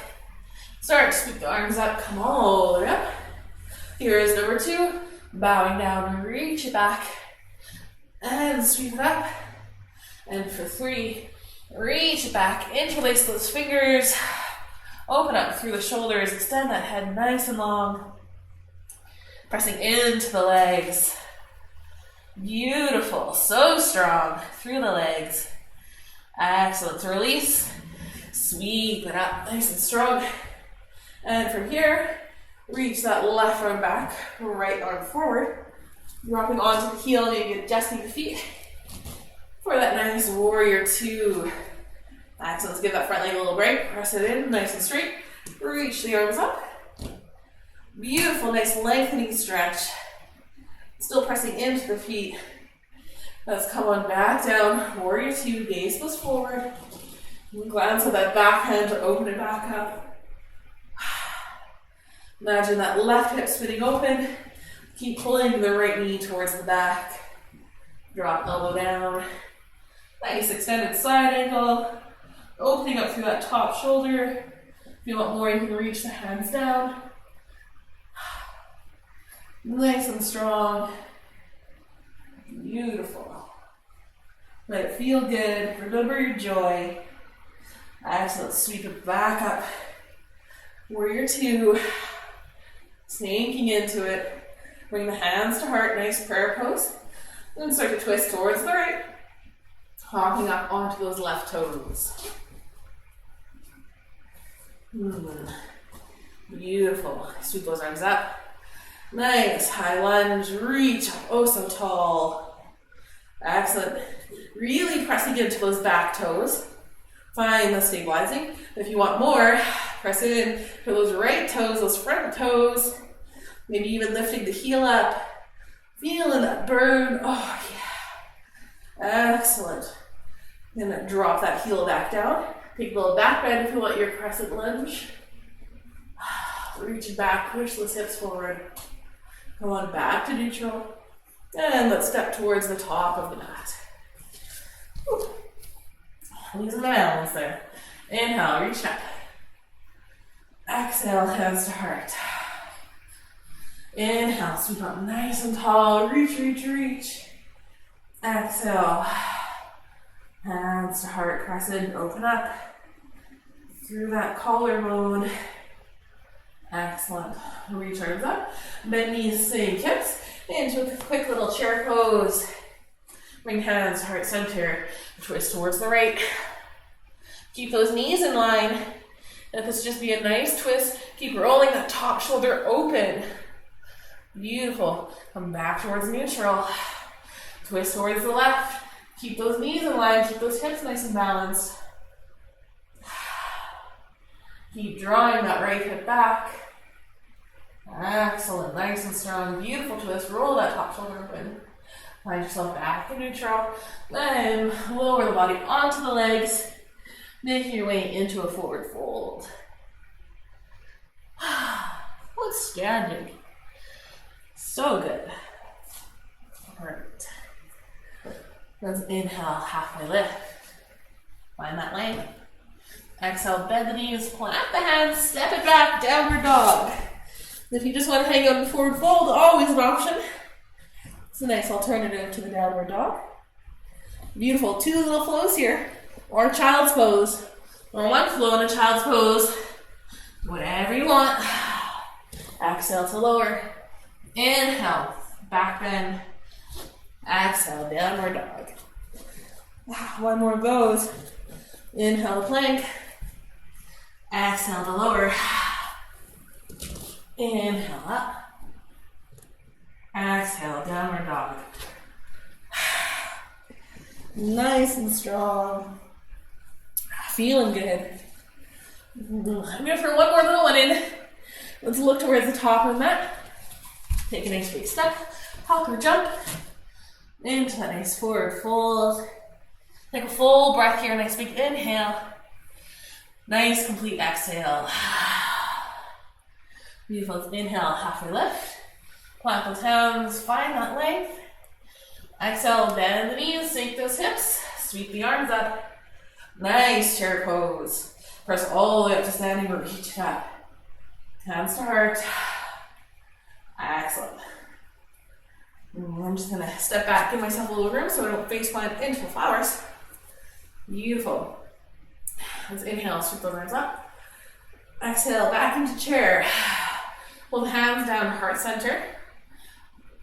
Start to sweep the arms up. Come all the way up. Here is number 2. Bowing down, reach it back. And sweep it up. And for 3, reach it back. Interlace those fingers. Open up through the shoulders. Extend that head nice and long. Pressing into the legs. Beautiful. So strong. Through the legs. Excellent. To release. Sweep it up. Nice and strong. And from here, reach that left arm back. Right arm forward. Dropping onto the heel. Maybe adjusting the feet. For that nice warrior 2. Excellent. Let's give that front leg a little break. Press it in. Nice and straight. Reach the arms up. Beautiful, nice lengthening stretch. Still pressing into the feet. Let's come on back down. Warrior 2, gaze goes forward. Glance at that back hand to open it back up. Imagine that left hip spinning open. Keep pulling the right knee towards the back. Drop elbow down. Nice extended side angle. Opening up through that top shoulder. If you want more, you can reach the hands down. Nice and strong. Beautiful. Let it feel good. Remember your joy. Excellent. Sweep it back up. Warrior 2. Sinking into it. Bring the hands to heart. Nice prayer pose. Then start to twist towards the right. Hopping up onto those left toes. Beautiful. Sweep those arms up. Nice. High lunge. Reach up. Oh, so tall. Excellent. Really pressing into those back toes. Find the stabilizing. If you want more, press it in for those right toes, those front toes. Maybe even lifting the heel up. Feeling that burn. Oh, yeah. Excellent. Then drop that heel back down. Take a little back bend if you want your crescent lunge. Reach it back, push those hips forward. Come on back to neutral. And let's step towards the top of the mat. Whew. Losing my balance there. Inhale, reach up. Exhale, hands to heart. Inhale, sweep up nice and tall. Reach, reach, reach. Exhale. Hands to heart, crescent, open up. Through that collarbone. Excellent. Reach arms up. Bend knees, sink hips. Into a quick little chair pose. Bring hands to heart center. Twist towards the right. Keep those knees in line. Let this just be a nice twist. Keep rolling that top shoulder open. Beautiful. Come back towards neutral. Twist towards the left. Keep those knees in line. Keep those hips nice and balanced. Keep drawing that right hip back. Excellent. Nice and strong. Beautiful twist. Roll that top shoulder open. Find yourself back in neutral. Then lower the body onto the legs. Making your way into a forward fold. Outstanding. So good. Alright. Let's inhale, halfway lift. Find that length. Exhale, bend the knees, plant the hands, step it back, downward dog. If you just want to hang out in forward fold, always an option. It's a nice alternative to the downward dog. Beautiful. 2 little flows here. Or child's pose. Or 1 flow in a child's pose. Whatever you want. Exhale to lower. Inhale. Back bend. Exhale. Downward dog. 1 more of those. Inhale to plank. Exhale to lower. Inhale up. Exhale. Downward dog. Nice and strong. Feeling good. I'm going for 1 more little one in. Let's look towards the top of the mat. Take a nice big step. Hop or jump. Into that nice forward fold. Take a full breath here. Nice big inhale. Nice complete exhale. Beautiful. Let's inhale. Halfway lift. Plant those hands. Find that length. Exhale, bend the knees, sink those hips, sweep the arms up. Nice chair pose. Press all the way up to standing, reach it up. Hands to heart. Excellent. I'm just gonna step back, give myself a little room so I don't face plant into the flowers. Beautiful. Let's inhale, sweep those arms up. Exhale, back into chair. Hold the hands down, heart center.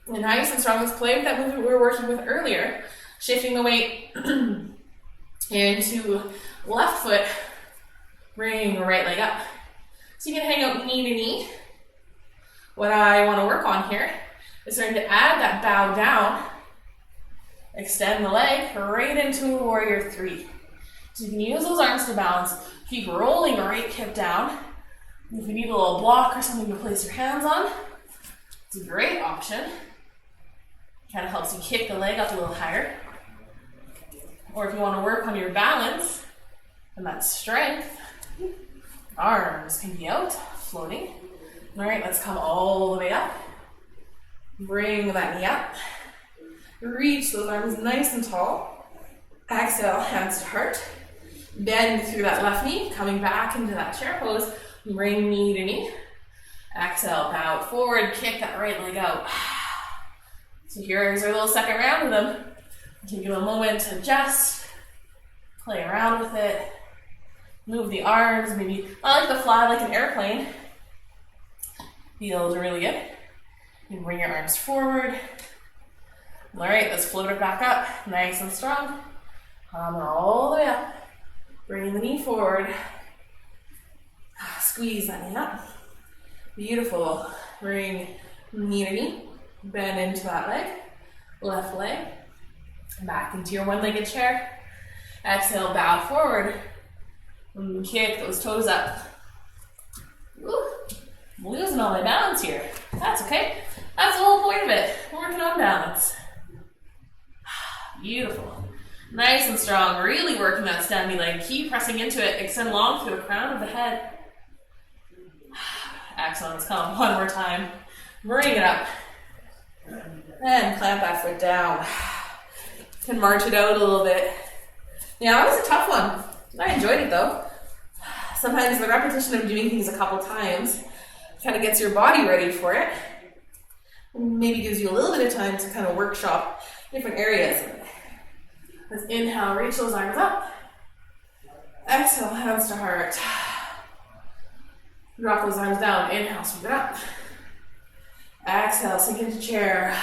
And nice and strong. Let's play with that movement we were working with earlier. Shifting the weight into left foot. Bring the right leg up. So you can hang out knee to knee. What I want to work on here is starting to add that bow down. Extend the leg right into warrior 3. So you can use those arms to balance. Keep rolling the right hip down. If you need a little block or something to place your hands on, it's a great option. Kind of helps you kick the leg up a little higher. Or if you want to work on your balance and that strength, arms can be out, floating. All right, let's come all the way up. Bring that knee up. Reach those arms nice and tall. Exhale, hands to heart. Bend through that left knee, coming back into that chair pose. Bring knee to knee. Exhale, bow forward, kick that right leg out. So here's our little second round with them. Give you a moment to adjust, play around with it, move the arms, maybe I like to fly like an airplane. Feels really good. You can bring your arms forward. All right, let's float it back up, nice and strong. Come all the way up. Bring the knee forward. Squeeze that knee up. Beautiful. Bring knee to knee. Bend into that leg. Left leg. Back into your one-legged chair. Exhale, bow forward. And kick those toes up. Woo. I'm losing all my balance here. That's okay. That's the whole point of it. We're working on balance. Beautiful. Nice and strong. Really working that standing leg. Keep pressing into it. Extend long through the crown of the head. Excellent. Let's come 1 more time. Bring it up. And clamp that foot down. Can march it out a little bit. Yeah, that was a tough one. I enjoyed it though. Sometimes the repetition of doing things a couple times kind of gets your body ready for it. Maybe gives you a little bit of time to kind of workshop different areas. Let's inhale, reach those arms up. Exhale, hands to heart. Drop those arms down. Inhale, sweep it up. Exhale, sink into chair.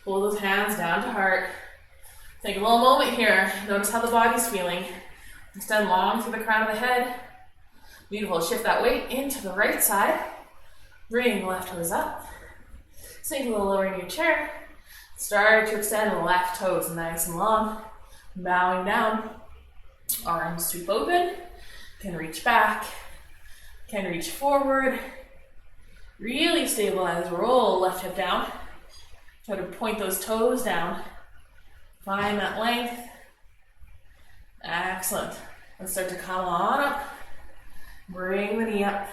Pull those hands down to heart. Take a little moment here. Notice how the body's feeling. Extend long through the crown of the head. Beautiful. Shift that weight into the right side. Bring left toes up. Sink a little lower in your chair. Start to extend the left toes nice and long. Bowing down. Arms sweep open. Can reach back. Can reach forward. Really stabilize. Roll left hip down. Try to point those toes down. Find that length. Excellent. Let's start to come on up. Bring the knee up.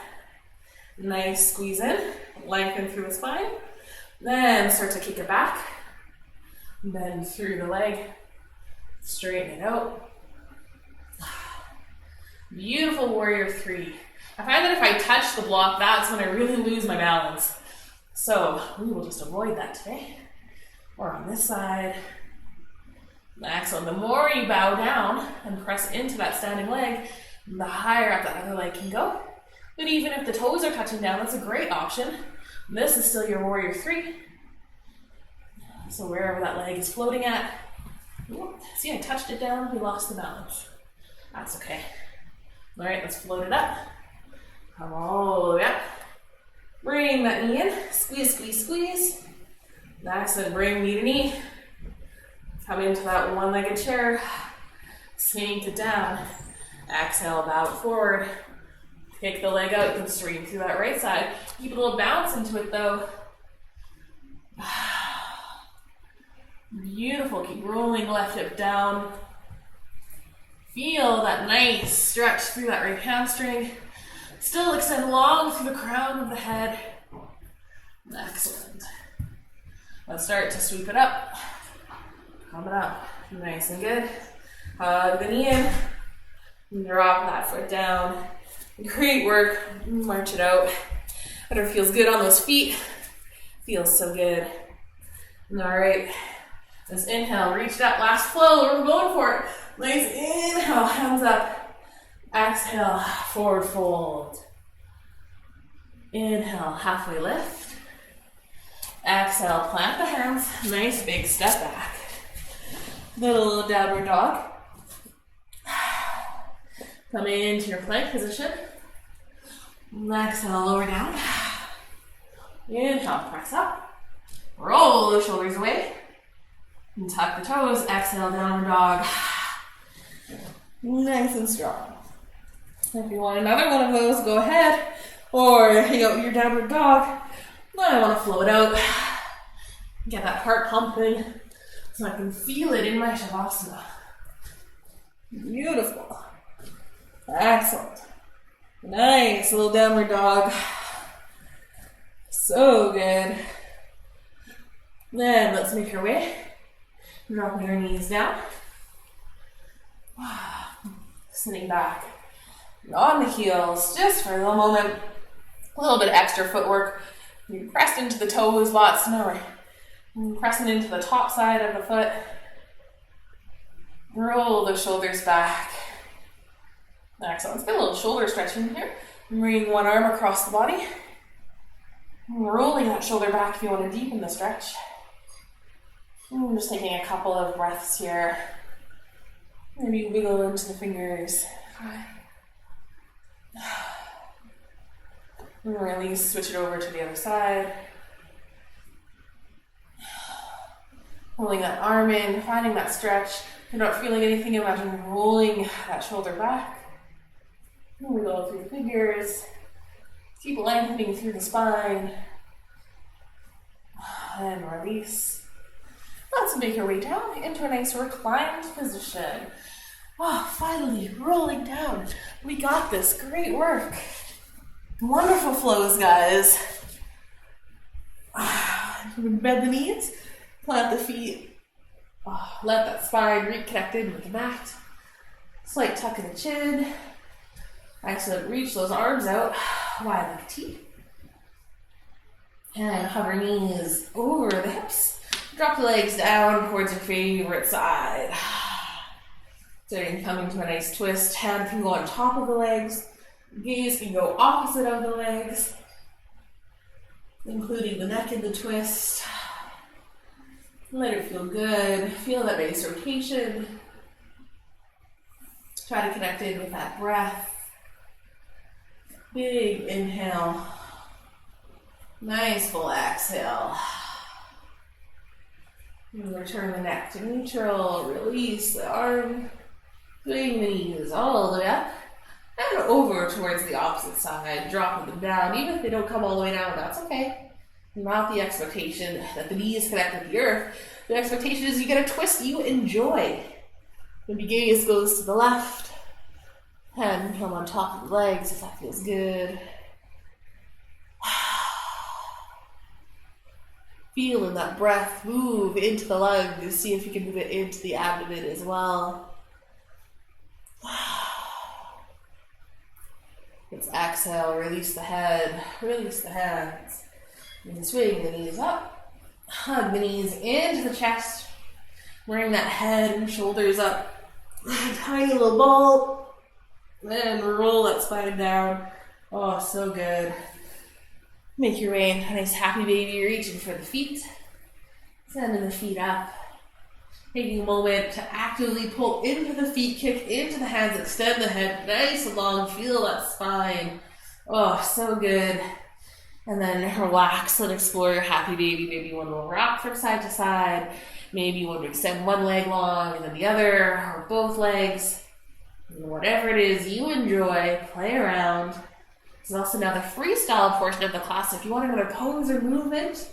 Nice squeeze in. Lengthen through the spine. Then start to kick it back. Bend through the leg. Straighten it out. Beautiful warrior three. I find that if I touch the block, that's when I really lose my balance. So we will just avoid that today. Or on this side. Excellent. The more you bow down and press into that standing leg, the higher up that other leg can go. But even if the toes are touching down, that's a great option. This is still your warrior three. So wherever that leg is floating at. See, I touched it down, we lost the balance. That's okay. All right, let's float it up. Come all the way up. Bring that knee in. Squeeze, squeeze, squeeze. Excellent. Bring knee to knee. Come into that one-legged chair. Sink it down. Exhale, bow it forward. Kick the leg out. You can stream through that right side. Keep a little bounce into it though. Beautiful. Keep rolling left hip down. Feel that nice stretch through that right hamstring. Still extend long through the crown of the head. Excellent. Let's start to sweep it up. Come it up. Nice and good. Hug the knee in. Drop that foot down. Great work. March it out. Whatever feels good on those feet. Feels so good. All right. Let's inhale. Reach that last flow. We're going for it. Nice inhale. Hands up. Exhale. Forward fold. Inhale. Halfway lift. Exhale. Plant the hands. Nice big step back. Little downward dog. Come into your plank position. Exhale, lower down. Inhale, press up. Roll the shoulders away. And tuck the toes. Exhale, downward dog. Nice and strong. If you want another one of those, go ahead. Or hang out your downward dog. Then I want to float out. Get that heart pumping so I can feel it in my Shavasana. Beautiful. Excellent. Nice little downward dog. So good. Then let's make our way. Dropping our knees down. Sitting back. On the heels, just for a little moment. A little bit extra footwork. You pressed into the toes lots. Now we're pressing into the top side of the foot. Roll the shoulders back. Excellent. Let's get a little shoulder stretching here. Bring one arm across the body. Rolling that shoulder back if you want to deepen the stretch. I'm just taking a couple of breaths here. Maybe wiggle into the fingers. And release, switch it over to the other side. Pulling that arm in, finding that stretch. If you're not feeling anything, imagine rolling that shoulder back. Wiggle through the fingers. Keep lengthening through the spine. And release. Let's make our way down into a nice reclined position. Oh, finally, rolling down. We got this. Great work. Wonderful flows, guys. Bend the knees, plant the feet. Let that spine reconnected with the mat. Slight tuck in the chin. Excellent. Reach those arms out wide like a T. And hover knees over the hips. Drop the legs down towards your favorite side. Starting coming to a nice twist. Hand can go on top of the legs. Gaze can go opposite of the legs, including the neck in the twist. Let it feel good. Feel that nice rotation. Try to connect in with that breath. Big inhale. Nice full exhale. And return the neck to neutral. Release the arm. Swing the knees all the way up. And over towards the opposite side. Dropping them down. Even if they don't come all the way down, that's okay. Not the expectation that the knees connect with the earth. The expectation is you get a twist you enjoy. Maybe gaze goes to the left. Hand come on top of the legs if that feels good. Feeling that breath move into the lungs. See if you can move it into the abdomen as well. Let's exhale, release the head, release the hands. And swing the knees up. Hug the knees into the chest. Bring that head and shoulders up. Tiny little ball. And roll that spine down. Oh, so good. Make your way into a nice happy baby, reaching for the feet. Sending the feet up. Taking a moment to actively pull into the feet, kick into the hands, extend the head nice and long. Feel that spine. Oh, so good. And then relax and explore your happy baby. Maybe one will rock from side to side. Maybe you want to extend one leg long and then the other, or both legs. And whatever it is you enjoy, play around. This is also now the freestyle portion of the class. If you want another pose or movement,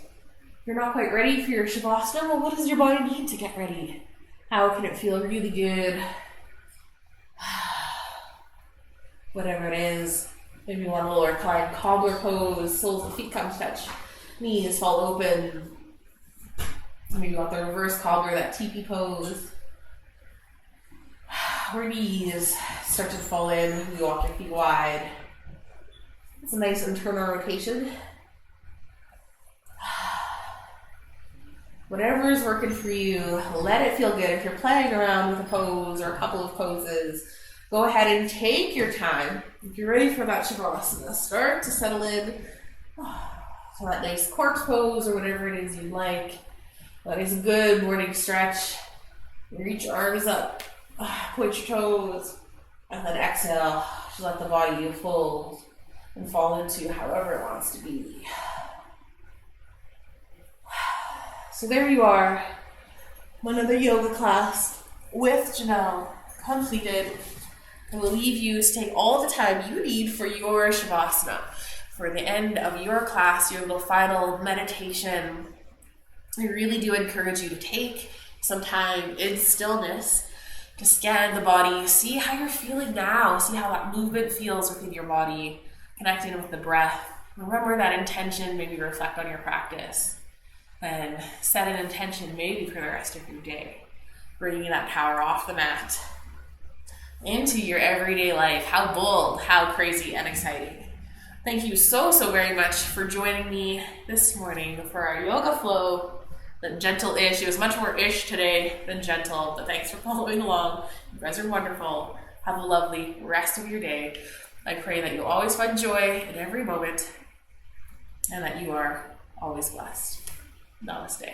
you're not quite ready for your Shavasana, well, what does your body need to get ready? How can it feel really good? Whatever it is. Maybe you want a little reclined cobbler pose, soles of feet come to touch, knees fall open. Maybe you want the reverse cobbler, that teepee pose. Where knees start to fall in, you walk your feet wide. It's a nice internal rotation. Whatever is working for you, let it feel good. If you're playing around with a pose or a couple of poses, go ahead and take your time. If you're ready for that Shavasana, start to settle in to that nice corpse pose or whatever it is you like. That is a good morning stretch. Reach your arms up, point your toes, and then exhale to let the body fold and fall into however it wants to be. So there you are, another yoga class with Janelle completed. I will leave you to take all the time you need for your Shavasana. For the end of your class, your little final meditation, I really do encourage you to take some time in stillness to scan the body, see how you're feeling now, see how that movement feels within your body, connecting with the breath. Remember that intention, maybe reflect on your practice, and set an intention maybe for the rest of your day, bringing that power off the mat into your everyday life. How bold, how crazy and exciting. Thank you so very much for joining me this morning for our yoga flow. The gentle-ish, it was much more ish today than gentle, but thanks for following along. You guys are wonderful. Have a lovely rest of your day. I pray that you always find joy in every moment and that you are always blessed. Namaste.